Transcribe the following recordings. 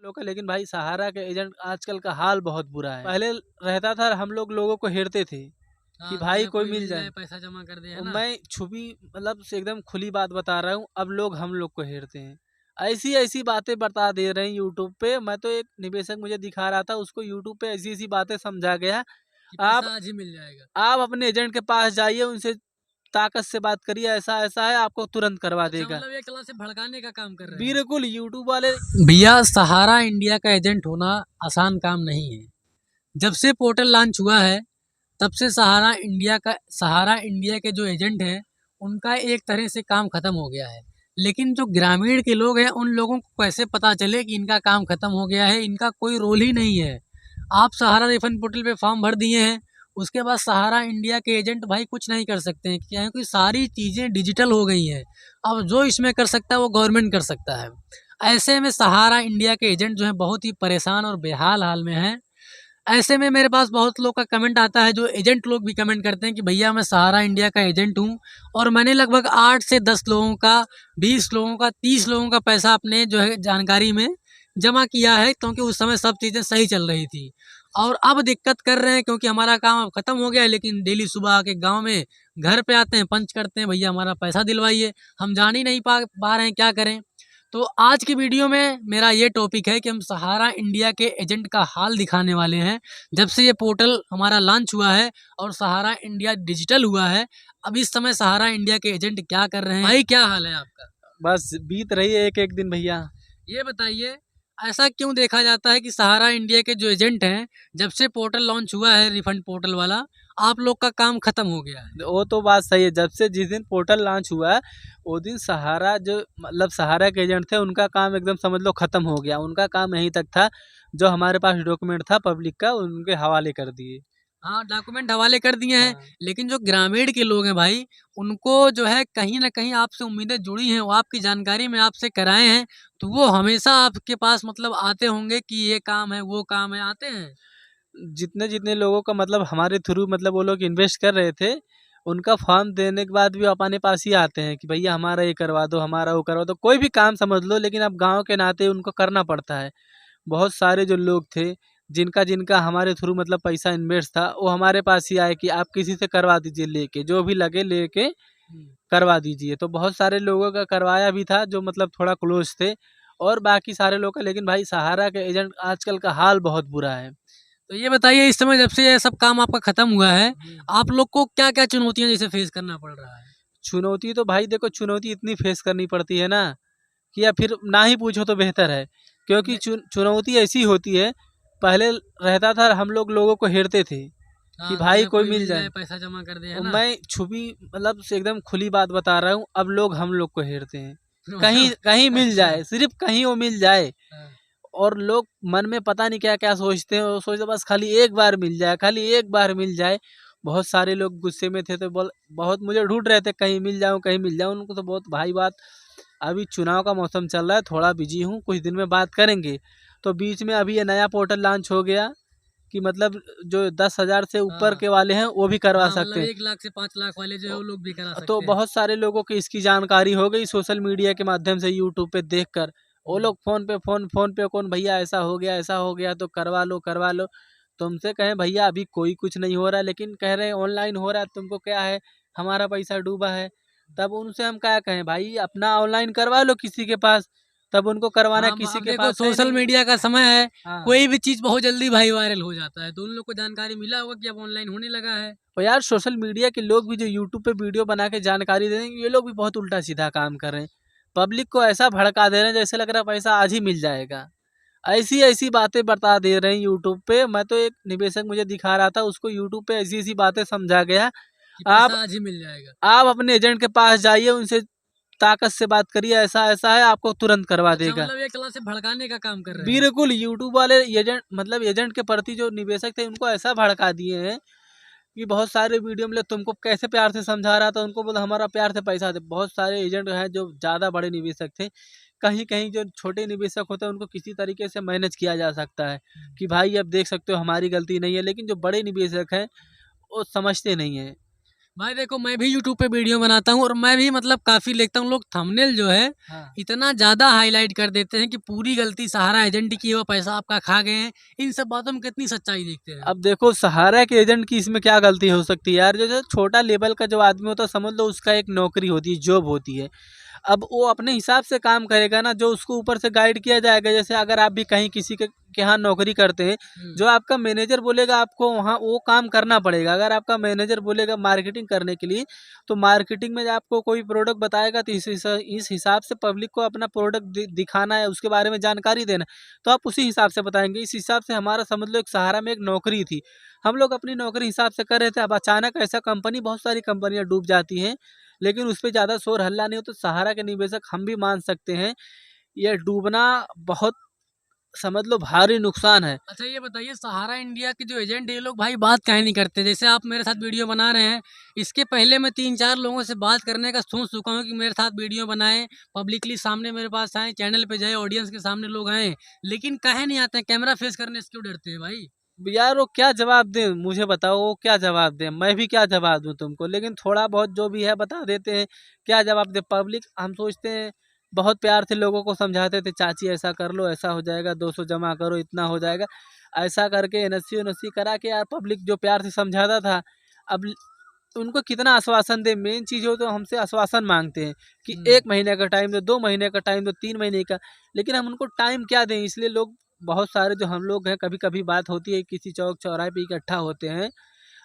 लोग का, लेकिन भाई सहारा के एजेंट आजकल का हाल बहुत बुरा है। पहले रहता था हम लोगों को हेरते थे कि भाई कोई मिल जाए पैसा जमा कर दे, है और ना। मैं छुपी मतलब से एकदम खुली बात बता रहा हूँ। अब लोग हम लोग को हेरते हैं, ऐसी ऐसी बातें बता दे रहे हैं यूट्यूब पे। मैं तो एक निवेशक मुझे दिखा रहा था, उसको यूट्यूब पे ऐसी ऐसी बातें समझा गया। कि आप पैसा आज ही मिल जाएगा। आप अपने एजेंट के पास जाइए, उनसे ताकत से बात करिए, ऐसा ऐसा है, आपको तुरंत करवा अच्छा, देगा। मतलब एक तरह से भड़काने का काम कर रहे हैं। बिल्कुल यूट्यूब वाले। भैया, सहारा इंडिया का एजेंट होना आसान काम नहीं है। जब से पोर्टल लॉन्च हुआ है, तब से सहारा इंडिया के जो एजेंट हैं, उनका एक तरह से काम खत्म हो गया है। लेकिन जो ग्रामीण के लोग हैं, उन लोगों को कैसे पता चले कि इनका काम खत्म हो गया है? इनका कोई रोल ही नहीं है। आप सहारा रिफंड पोर्टल पे फॉर्म भर दिए हैं, उसके बाद सहारा इंडिया के एजेंट भाई कुछ नहीं कर सकते हैं, क्योंकि सारी चीज़ें डिजिटल हो गई हैं। अब जो इसमें कर सकता है वो गवर्नमेंट कर सकता है। ऐसे में सहारा इंडिया के एजेंट जो है बहुत ही परेशान और बेहाल हाल में हैं। ऐसे में मेरे पास बहुत लोग का कमेंट आता है, जो एजेंट लोग भी कमेंट करते हैं कि भैया मैं सहारा इंडिया का एजेंट हूँ और मैंने लगभग 8 से 10 लोगों का, 20 लोगों का, 30 लोगों का पैसा अपने जो है जानकारी में जमा किया है, क्योंकि उस समय सब चीज़ें सही चल रही थी। और अब दिक्कत कर रहे हैं क्योंकि हमारा काम अब ख़त्म हो गया है, लेकिन डेली सुबह आके गाँव में घर पे आते हैं, पंच करते हैं, भैया हमारा पैसा दिलवाइए। हम जान ही नहीं पा रहे हैं क्या करें। तो आज की वीडियो में मेरा ये टॉपिक है कि हम सहारा इंडिया के एजेंट का हाल दिखाने वाले हैं। जब से ये पोर्टल हमारा लॉन्च हुआ है और सहारा इंडिया डिजिटल हुआ है, अब इस समय सहारा इंडिया के एजेंट क्या कर रहे हैं। भाई, क्या हाल है आपका? बस बीत रही है एक एक दिन भैया। ये बताइए, ऐसा क्यों देखा जाता है कि सहारा इंडिया के जो एजेंट हैं, जब से पोर्टल लॉन्च हुआ है रिफंड पोर्टल वाला, आप लोग का काम खत्म हो गया है? वो तो बात सही है, जब से जिस दिन पोर्टल लॉन्च हुआ है वो दिन सहारा जो मतलब सहारा के एजेंट थे, उनका काम एकदम समझ लो खत्म हो गया। उनका काम यहीं तक था, जो हमारे पास डॉक्यूमेंट था पब्लिक का उनके हवाले कर दिए। हाँ, डॉक्यूमेंट हवाले कर दिए हैं। हाँ। लेकिन जो ग्रामीण के लोग हैं भाई, उनको जो है कहीं न कहीं आपसे उम्मीदें जुड़ी हैं, वो आपकी जानकारी में आपसे कराए हैं, तो वो हमेशा आपके पास मतलब आते होंगे कि ये काम है, वो काम है, आते हैं? जितने जितने लोगों का मतलब हमारे थ्रू मतलब वो लोग इन्वेस्ट कर रहे थे, उनका फॉर्म देने के बाद भी अपने पास ही आते हैं कि भैया हमारा ये करवा दो, हमारा वो करवा दो, कोई भी काम समझ लो। लेकिन अब गांव के नाते उनको करना पड़ता है। बहुत सारे जो लोग थे, जिनका जिनका हमारे थ्रू मतलब पैसा इन्वेस्ट था, वो हमारे पास ही आए कि आप किसी से करवा दीजिए, लेके जो भी लगे लेके हुँ। करवा दीजिए। तो बहुत सारे लोगों का करवाया भी था जो मतलब थोड़ा क्लोज थे, और बाकी सारे लोग का। लेकिन भाई सहारा के एजेंट आजकल का हाल बहुत बुरा है। तो ये बताइए, इस समय जब से ये सब काम आपका खत्म हुआ है, आप लोग को क्या-क्या चुनौतियाँ जैसे फेस करना पड़ रहा है? चुनौती तो भाई देखो, चुनौती इतनी फेस करनी पड़ती है ना कि या फिर ना ही पूछो तो बेहतर है। क्योंकि मैं चुनौती ऐसी होती है, पहले रहता था हम लोगों को हेरते थे कि हाँ, भाई भैया कोई कोई मिल मिल जाए। जाए पैसा जमा कर दे, है और ना? मैं छुपी मतलब से एकदम खुली बात बता रहा हूँ, अब लोग हम लोग को हेरते हैं। कहीं मतलब कहीं मिल अच्छा। जाए, सिर्फ कहीं वो मिल जाए। हाँ। और लोग मन में पता नहीं क्या क्या सोचते हैं, वो सोचते बस खाली एक बार मिल जाए, खाली एक बार मिल जाए। बहुत सारे लोग गुस्से में थे, तो बोल बहुत मुझे ढूंढ रहे थे कहीं मिल जाऊं, कहीं मिल जाऊं। उनको तो बहुत भाई बात, अभी चुनाव का मौसम चल रहा है, थोड़ा बिजी हूँ, कुछ दिन में बात करेंगे। तो बीच में अभी ये नया पोर्टल लॉन्च हो गया कि मतलब जो 10,000 से ऊपर हाँ, के वाले हैं वो भी करवा हाँ, सकते मतलब हैं। 1 लाख से 5 लाख वाले जो है वो लोग भी करा तो सकते हैं। बहुत सारे लोगों को इसकी जानकारी हो गई सोशल मीडिया के माध्यम से, यूट्यूब पे देखकर। वो हुँ। लोग फोन पे कौन भैया ऐसा हो गया, ऐसा हो गया, तो करवा लो करवा लो। तुमसे कहें भैया अभी कोई कुछ नहीं हो रहा है, लेकिन कह रहे हैं ऑनलाइन हो रहा है, तुमको क्या है, हमारा पैसा डूबा है। तब उनसे हम क्या कहें, भाई अपना ऑनलाइन करवा लो किसी के पास। तब उनको करवाना हाँ, किसी अब के देखो पास है सोशल नहीं। मीडिया का समय है, हाँ। कोई भी चीज़ बहुत जल्दी भाई वायरल हो जाता है, तो उन लोग को जानकारी मिला होगा कि अब ऑनलाइन होने लगा है। और यार सोशल मीडिया के लोग भी जो यूट्यूब पे वीडियो बना के जानकारी दे रहे हैं, ये लोग भी बहुत उल्टा सीधा काम कर रहे हैं। पब्लिक को ऐसा भड़का दे रहे हैं जैसे लग रहा है पैसा आज ही मिल जाएगा। ऐसी ऐसी बातें बता दे रहे हैं यूट्यूब पे। मैं तो एक निवेशक मुझे दिखा रहा था, उसको यूट्यूब पे ऐसी ऐसी बातें समझा गया। कि आप पैसा आज ही मिल जाएगा। आप अपने एजेंट के पास जाइए, उनसे ताकत से बात करिए, ऐसा ऐसा है, आपको तुरंत करवा अच्छा, देगा। मतलब एक तरह से भड़काने का काम कर रहे हैं। बिल्कुल यूट्यूब वाले एजेंट मतलब एजेंट के प्रति जो निवेशक थे, उनको ऐसा भड़का दिए हैं कि बहुत सारे वीडियो में तुमको कैसे प्यार से समझा रहा था, उनको बोला हमारा प्यार से पैसा दे। बहुत सारे एजेंट हैं जो ज़्यादा बड़े निवेशक थे, कहीं कहीं जो छोटे निवेशक होते हैं उनको किसी तरीके से मैनेज किया जा सकता है कि भाई अब देख सकते हो हमारी गलती नहीं है। लेकिन जो बड़े निवेशक हैं वो समझते नहीं हैं। भाई देखो, मैं भी यूट्यूब पे वीडियो बनाता हूँ और मैं भी मतलब काफी लिखता हूँ। लोग थंबनेल जो है हाँ। इतना ज्यादा हाईलाइट कर देते हैं कि पूरी गलती सहारा एजेंट की है, वो पैसा आपका खा गए हैं। इन सब बातों में कितनी सच्चाई देखते हैं आप? अब देखो सहारा के एजेंट की इसमें क्या गलती हो सकती है यार, जो छोटा लेवल का जो आदमी होता है समझ लो उसका एक नौकरी होती है, जॉब होती है। अब वो अपने हिसाब से काम करेगा ना, जो उसको ऊपर से गाइड किया जाएगा। जैसे अगर आप भी कहीं किसी के यहाँ नौकरी करते हैं, जो आपका मैनेजर बोलेगा आपको वहाँ वो काम करना पड़ेगा। अगर आपका मैनेजर बोलेगा मार्केटिंग करने के लिए, तो मार्केटिंग में आपको कोई प्रोडक्ट बताएगा तो इस हिसाब से पब्लिक को अपना प्रोडक्ट दिखाना है, उसके बारे में जानकारी देना, तो आप उसी हिसाब से बताएंगे। इस हिसाब से हमारा समझ लो एक सहारा में एक नौकरी थी, हम लोग अपनी नौकरी हिसाब से कर रहे थे। अब अचानक ऐसा कंपनी, बहुत सारी कंपनियां डूब जाती हैं लेकिन उस पर ज़्यादा शोर हल्ला नहीं हो, तो सहारा के निवेशक हम भी मान सकते हैं ये डूबना बहुत समझ लो भारी नुकसान है। अच्छा ये बताइए, सहारा इंडिया के जो एजेंट है ये लोग भाई बात काहे नहीं करते? जैसे आप मेरे साथ वीडियो बना रहे हैं, इसके पहले मैं 3-4 लोगों से बात करने का सोच चुका हूँ कि मेरे साथ वीडियो बनाएं, पब्लिकली सामने मेरे पास आए, चैनल पे जाए, ऑडियंस के सामने लोग आए, लेकिन काहे नहीं आते हैं? कैमरा फेस करने से क्यों डरते हैं भाई? यार वो क्या जवाब दें, मुझे बताओ वो क्या जवाब दें, मैं भी क्या जवाब दूं तुमको। लेकिन थोड़ा बहुत जो भी है बता देते हैं, क्या जवाब दे पब्लिक। हम सोचते हैं बहुत प्यार से लोगों को समझाते थे, चाची ऐसा कर लो, ऐसा हो जाएगा, 200 जमा करो, इतना हो जाएगा, ऐसा करके एनएससी उनएससी करा के यार पब्लिक जो प्यार से समझाता था। अब उनको कितना आश्वासन दे, मेन चीज़ हो तो हमसे आश्वासन मांगते हैं कि 1 महीने का टाइम दो, 2 महीने का टाइम दो, 3 महीने का। लेकिन हम उनको टाइम क्या दें, इसलिए लोग बहुत सारे जो हम लोग हैं, कभी कभी बात होती है किसी चौक चौराहे पे इकट्ठा होते हैं,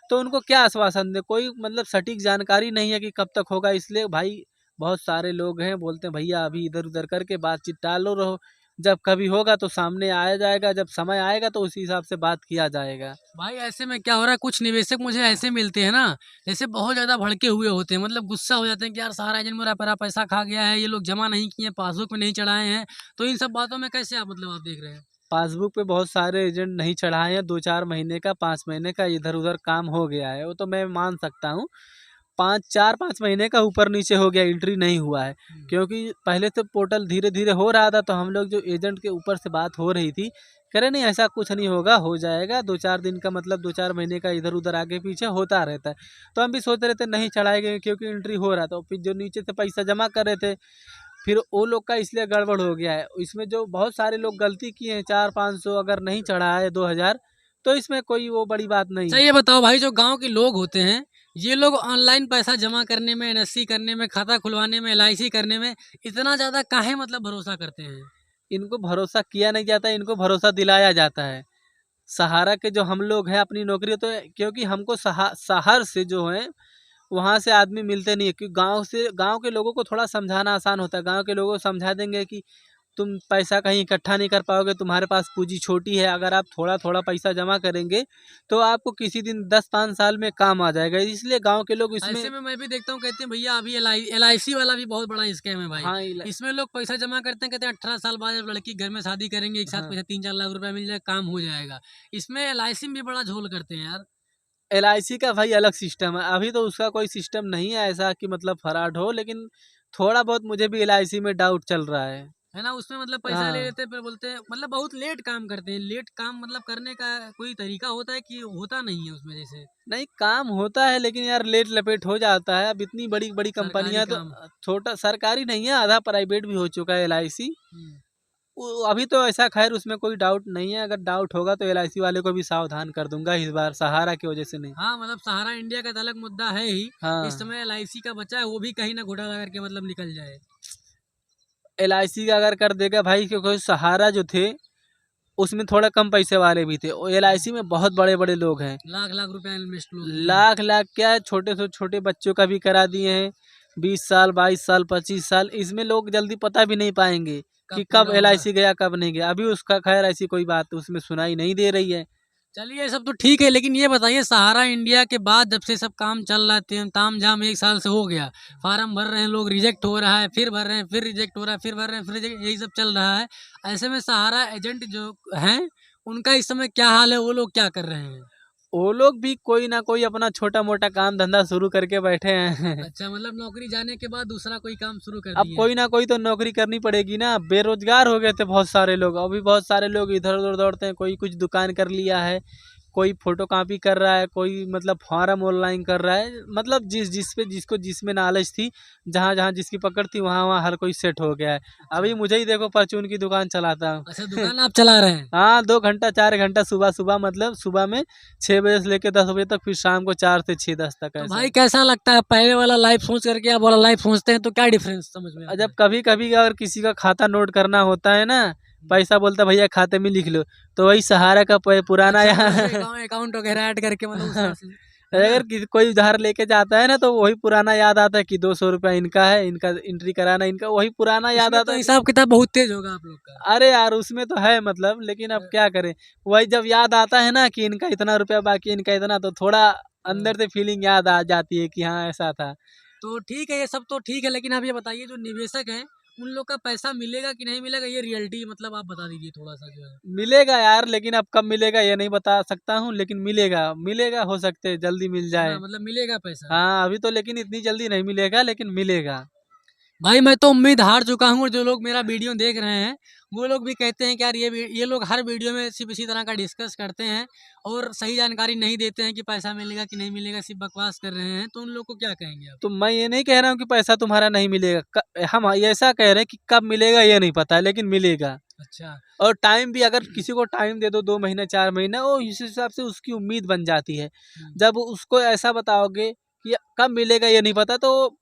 तो उनको क्या आश्वासन दे, कोई मतलब सटीक जानकारी नहीं है कि कब तक होगा। इसलिए भाई बहुत सारे लोग हैं बोलते हैं भैया अभी इधर उधर करके बातचीत टालो रहो, जब कभी होगा तो सामने आया जाएगा, जब समय आएगा तो उसी हिसाब से बात किया जाएगा। भाई ऐसे में क्या हो रहा है, कुछ निवेशक मुझे ऐसे मिलते हैं ना, जैसे बहुत ज्यादा भड़के हुए होते हैं, मतलब गुस्सा हो जाते हैं कि यार सहारा एजेंट मेरा पूरा पैसा खा गया है, ये लोग जमा नहीं किए, पासबुक में नहीं चढ़ाए हैं। तो इन सब बातों में कैसे आप मतलब आप देख रहे हैं? पासबुक पे बहुत सारे एजेंट नहीं चढ़ाए हैं, 2-4 महीने का 5 महीने का इधर उधर काम हो गया है, वो तो मैं मान सकता हूँ। 5-4-5 महीने का ऊपर नीचे हो गया, एंट्री नहीं हुआ है। क्योंकि पहले तो पोर्टल धीरे धीरे हो रहा था, तो हम लोग जो एजेंट के ऊपर से बात हो रही थी, कह रहे नहीं ऐसा कुछ नहीं होगा, हो जाएगा 2-4 दिन का, मतलब 2-4 महीने का इधर उधर आगे पीछे होता रहता है। तो हम भी सोच रहे थे नहीं चढ़ाएंगे क्योंकि एंट्री हो रहा था। फिर जो नीचे से पैसा जमा कर रहे थे, फिर वो लोग का इसलिए गड़बड़ हो गया है। इसमें जो बहुत सारे लोग गलती किए हैं, 400-500 अगर नहीं चढ़ा है, 2000, तो इसमें कोई वो बड़ी बात नहीं अच्छा है। ये बताओ भाई, जो गांव के लोग होते हैं, ये लोग ऑनलाइन पैसा जमा करने में, एनएससी करने में, खाता खुलवाने में, एलआईसी करने में इतना ज्यादा काहे मतलब भरोसा करते हैं? इनको भरोसा किया नहीं जाता, इनको भरोसा दिलाया जाता है। सहारा के जो हम लोग हैं अपनी नौकरी, तो क्योंकि हमको शहर से जो है वहाँ से आदमी मिलते नहीं है, क्योंकि गांव से, गांव के लोगों को थोड़ा समझाना आसान होता है। गांव के लोगों को समझा देंगे कि तुम पैसा कहीं इकट्ठा नहीं कर पाओगे, तुम्हारे पास पूंजी छोटी है, अगर आप थोड़ा थोड़ा पैसा जमा करेंगे तो आपको किसी दिन 10-5 साल में काम आ जाएगा। इसलिए गांव के लोग इसमें। ऐसे में मैं भी देखता हूँ, कहते हैं भैया अभी एलआईसी वाला भी बहुत बड़ा स्कैम है भाई। हाँ, इसमें लोग पैसा जमा करते हैं, कहते हैं 18 साल बाद जब लड़की घर में शादी करेंगे, एक साथ हाँ, पैसा 3-4 लाख रुपया मिल जाएगा, काम हो जाएगा। इसमें एलआईसी में भी बड़ा झोल करते हैं यार। LIC का भाई अलग सिस्टम है, अभी तो उसका कोई सिस्टम नहीं है ऐसा कि मतलब फ्रॉड हो, लेकिन थोड़ा बहुत मुझे भी LIC में डाउट चल रहा है। है ना, उसमें मतलब पैसा ले हाँ, लेते हैं, फिर बोलते हैं मतलब बहुत लेट काम करते हैं। लेट काम मतलब करने का कोई तरीका होता है कि होता नहीं है उसमें? जैसे नहीं काम होता है लेकिन यार लेट लपेट हो जाता है। अब इतनी बड़ी बड़ी सरकारी कंपनियां तो, काम। छोटा सरकारी नहीं है, आधा प्राइवेट भी हो चुका है LIC। हम्म। अभी तो ऐसा खैर उसमें कोई डाउट नहीं है, अगर डाउट होगा तो LIC वाले को भी सावधान कर दूंगा इस बार, सहारा की वजह से नहीं। हाँ मतलब सहारा इंडिया का तो अलग मुद्दा है ही। इस हाँ, समय एलआईसी का बचा है, वो भी कहीं ना घोटाला करके मतलब निकल जाए। LIC का अगर कर देगा भाई, क्योंकि सहारा जो थे उसमें थोड़ा कम पैसे वाले भी थे, और LIC में बहुत बड़े बड़े लोग हैं। लाख लाख रुपया इन्वेस्ट लोग किए। लाख लाख क्या है, छोटे से छोटे बच्चों का भी करा दिए हैं, 20 साल 22 साल 25 साल। इसमें लोग जल्दी पता भी नहीं पाएंगे कब कि कब पूरा होगा? LIC गया कब नहीं गया। अभी उसका खैर ऐसी कोई बात उसमें सुनाई नहीं दे रही है। चलिए ये सब तो ठीक है, लेकिन ये बताइए सहारा इंडिया के बाद जब से सब काम चल रहा है, ताम झाम 1 साल से हो गया, फार्म भर रहे हैं लोग, रिजेक्ट हो रहा है, फिर भर रहे हैं, फिर रिजेक्ट हो रहा है, फिर भर रहे हैं, फिर रिजेक्ट, यही सब चल रहा है। ऐसे में सहारा एजेंट जो हैं उनका इस समय क्या हाल है? वो लोग क्या कर रहे हैं? वो लोग भी कोई ना कोई अपना छोटा मोटा काम धंधा शुरू करके बैठे हैं। अच्छा मतलब नौकरी जाने के बाद दूसरा कोई काम शुरू कर अब दिए हैं। कोई ना कोई तो नौकरी करनी पड़ेगी ना, बेरोजगार हो गए थे बहुत सारे लोग, अभी बहुत सारे लोग इधर उधर दौड़ते हैं, कोई कुछ दुकान कर लिया है, कोई फोटो कॉपी कर रहा है, कोई मतलब फॉर्म ऑनलाइन कर रहा है, मतलब जिसको जिसमें नॉलेज थी, जहाँ जहाँ जिसकी पकड़ थी वहाँ वहाँ हर कोई सेट हो गया है। अभी मुझे ही देखो, परचून की दुकान चलाता हूँ। अच्छा, दुकान आप चला रहे हैं? हाँ, 2 घंटा 4 घंटा सुबह सुबह, मतलब सुबह में 6 बजे से लेकर 10 बजे तक, फिर शाम को 4 से 6 10 तक, तो ऐसा भाई है। कैसा लगता है, पहले वाला लाइफ सोच करके अब वाला लाइफ सोचते हैं तो क्या डिफरेंस समझ में और आता जब है? कभी कभी अगर किसी का खाता नोट करना होता है ना, पैसा बोलता भैया खाते में लिख लो, तो वही सहारा का पुराना अच्छा, मतलब यार। अकाउंट वगैरह ऐड करके, मतलब उस हिसाब से, है ना? अगर कोई उधार लेके जाता है ना, तो वही पुराना याद आता है कि 200 रुपया इनका है, इनका एंट्री कराना, इनका वही पुराना याद इसमें आता तो है। हिसाब किताब बहुत तेज होगा आप लोग का। अरे यार, उसमें तो है मतलब, लेकिन अब क्या करें। वही जब याद आता है ना कि इनका इतना रुपया बाकी, इनका इतना, तो थोड़ा हाँ। अंदर से फीलिंग याद आ जाती है कि हाँ ऐसा था। तो ठीक है, ये सब तो ठीक है, लेकिन आप ये बताइए जो निवेशक हैं उन लोग का पैसा मिलेगा कि नहीं मिलेगा, ये रियलिटी मतलब आप बता दीजिए थोड़ा सा जो है। मिलेगा यार, लेकिन अब कब मिलेगा ये नहीं बता सकता हूँ, लेकिन मिलेगा, मिलेगा, हो सकते है जल्दी मिल है ना, जाए। मतलब मिलेगा पैसा। हाँ, अभी तो लेकिन इतनी जल्दी नहीं मिलेगा, लेकिन मिलेगा। भाई मैं तो उम्मीद हार चुका हूँ, और जो लोग मेरा वीडियो देख रहे हैं वो लोग भी कहते हैं कि यार ये लोग हर वीडियो में सिर्फ इसी तरह का डिस्कस करते हैं और सही जानकारी नहीं देते हैं कि पैसा मिलेगा कि नहीं मिलेगा, सिर्फ बकवास कर रहे हैं, तो उन लोग को क्या कहेंगे आप? तो मैं ये नहीं कह रहा हूँ कि पैसा तुम्हारा नहीं मिलेगा, हम ऐसा कह रहे हैं कि कब मिलेगा ये नहीं पता है, लेकिन मिलेगा। अच्छा। और टाइम भी, अगर किसी को टाइम दे दो 2 महीना 4 महीना, वो इस हिसाब से उसकी उम्मीद बन जाती है। हम्म। जब उसको ऐसा बताओगे कि कब मिलेगा ये नहीं पता, तो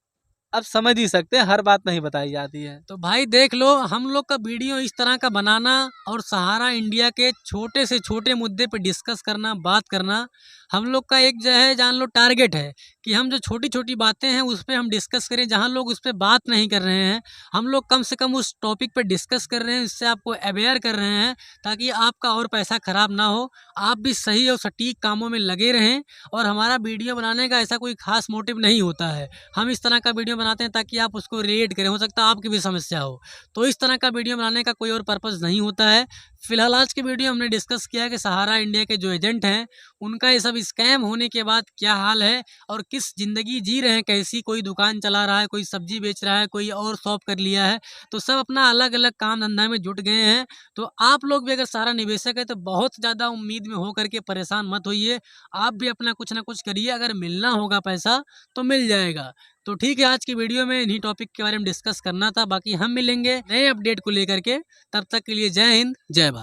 आप समझ ही सकते हैं, हर बात नहीं बताई जाती है। तो भाई देख लो, हम लोग का वीडियो इस तरह का बनाना और सहारा इंडिया के छोटे से छोटे मुद्दे पे डिस्कस करना, बात करना, हम लोग का एक जो है जान लो टारगेट है कि हम जो छोटी छोटी बातें हैं उस पर हम डिस्कस करें, जहां लोग उस पर बात नहीं कर रहे हैं हम लोग कम से कम उस टॉपिक पे डिस्कस कर रहे हैं, इससे आपको अवेयर कर रहे हैं ताकि आपका और पैसा खराब ना हो, आप भी सही और सटीक कामों में लगे रहें। और हमारा वीडियो बनाने का ऐसा कोई खास मोटिव नहीं होता है, हम इस तरह का वीडियो बनाते हैं ताकि आप उसको रिलेट करें, हो सकता है आपकी भी समस्या हो, तो इस तरह का वीडियो बनाने का कोई और पर्पज़ नहीं होता है। फिलहाल आज की वीडियो हमने डिस्कस किया है कि सहारा इंडिया के जो एजेंट हैं उनका ये सब स्कैम होने के बाद क्या हाल है और किस ज़िंदगी जी रहे हैं, कैसी, कोई दुकान चला रहा है, कोई सब्जी बेच रहा है, कोई और शॉप कर लिया है, तो सब अपना अलग अलग काम धंधा में जुट गए हैं। तो आप लोग भी अगर सारा निवेशक है तो बहुत ज़्यादा उम्मीद में हो करके परेशान मत होइए, आप भी अपना कुछ ना कुछ करिए, अगर मिलना होगा पैसा तो मिल जाएगा। तो ठीक है, आज की वीडियो में इन्हीं टॉपिक के बारे में डिस्कस करना था, बाकी हम मिलेंगे नए अपडेट को लेकर के, तब तक के लिए जय हिंद, जय भारत।